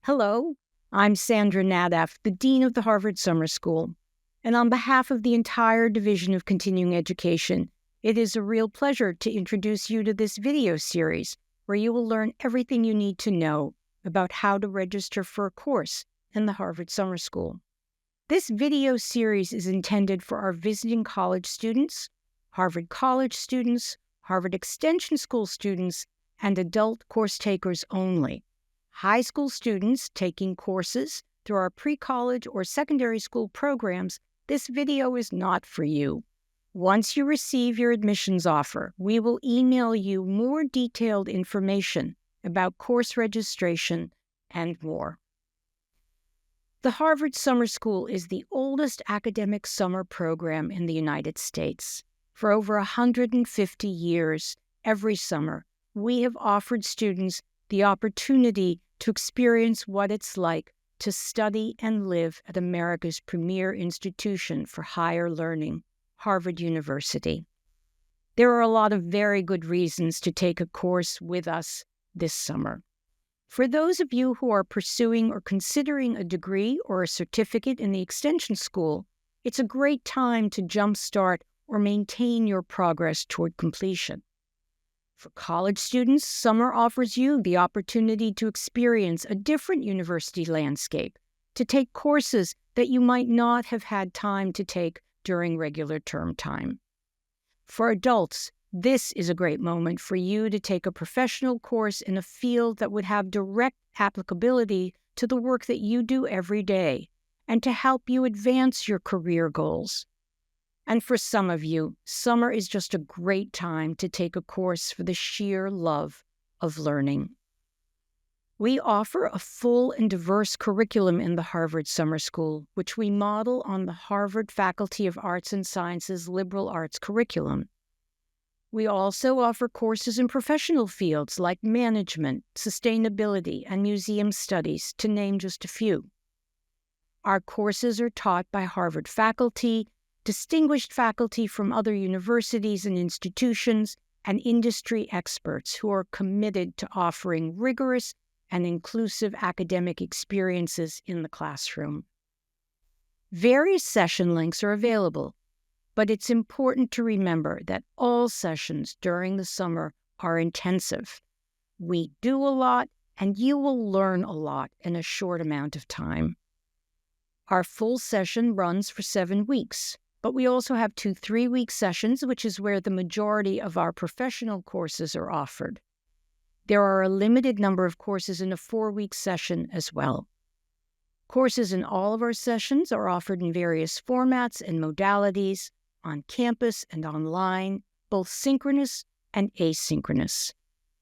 Hello, I'm Sandra Naddaff, the Dean of the Harvard Summer School. And on behalf of the entire Division of Continuing Education, it is a real pleasure to introduce you to this video series where you will learn everything you need to know about how to register for a course in the Harvard Summer School. This video series is intended for our visiting college students, Harvard College students, Harvard Extension School students, and adult course takers only. High school students taking courses through our pre-college or secondary school programs, this video is not for you. Once you receive your admissions offer, we will email you more detailed information about course registration and more. The Harvard Summer School is the oldest academic summer program in the United States. For over 150 years, every summer, we have offered students the opportunity to experience what it's like to study and live at America's premier institution for higher learning, Harvard University. There are a lot of very good reasons to take a course with us this summer. For those of you who are pursuing or considering a degree or a certificate in the Extension School, it's a great time to jumpstart or maintain your progress toward completion. For college students, summer offers you the opportunity to experience a different university landscape, to take courses that you might not have had time to take during regular term time. For adults, this is a great moment for you to take a professional course in a field that would have direct applicability to the work that you do every day and to help you advance your career goals. And for some of you, summer is just a great time to take a course for the sheer love of learning. We offer a full and diverse curriculum in the Harvard Summer School, which we model on the Harvard Faculty of Arts and Sciences liberal arts curriculum. We also offer courses in professional fields like management, sustainability, and museum studies, to name just a few. Our courses are taught by Harvard faculty, distinguished faculty from other universities and institutions, and industry experts who are committed to offering rigorous and inclusive academic experiences in the classroom. Various session links are available, but it's important to remember that all sessions during the summer are intensive. We do a lot, and you will learn a lot in a short amount of time. Our full session runs for 7 weeks. But we also have 2 3-week sessions, which is where the majority of our professional courses are offered. There are a limited number of courses in a 4-week session as well. Courses in all of our sessions are offered in various formats and modalities, on campus and online, both synchronous and asynchronous.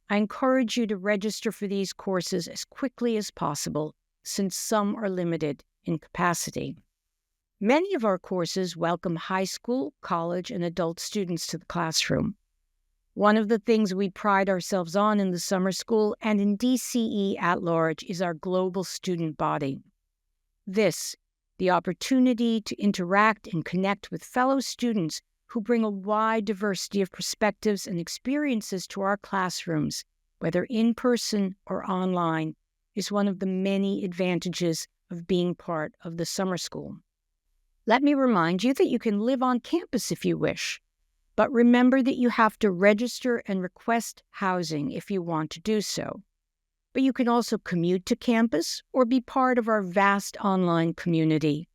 I encourage you to register for these courses as quickly as possible, since some are limited in capacity. Many of our courses welcome high school, college, and adult students to the classroom. One of the things we pride ourselves on in the summer school and in DCE at large is our global student body. This, the opportunity to interact and connect with fellow students who bring a wide diversity of perspectives and experiences to our classrooms, whether in person or online, is one of the many advantages of being part of the summer school. Let me remind you that you can live on campus if you wish, but remember that you have to register and request housing if you want to do so. But you can also commute to campus or be part of our vast online community.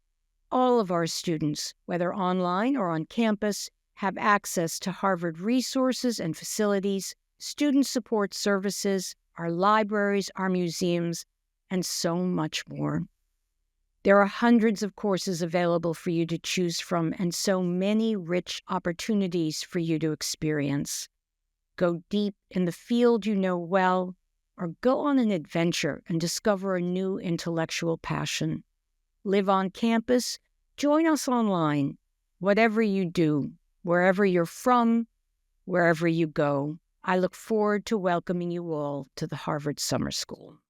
All of our students, whether online or on campus, have access to Harvard resources and facilities, student support services, our libraries, our museums, and so much more. There are hundreds of courses available for you to choose from and so many rich opportunities for you to experience. Go deep in the field you know well, or go on an adventure and discover a new intellectual passion. Live on campus, join us online. Whatever you do, wherever you're from, wherever you go, I look forward to welcoming you all to the Harvard Summer School.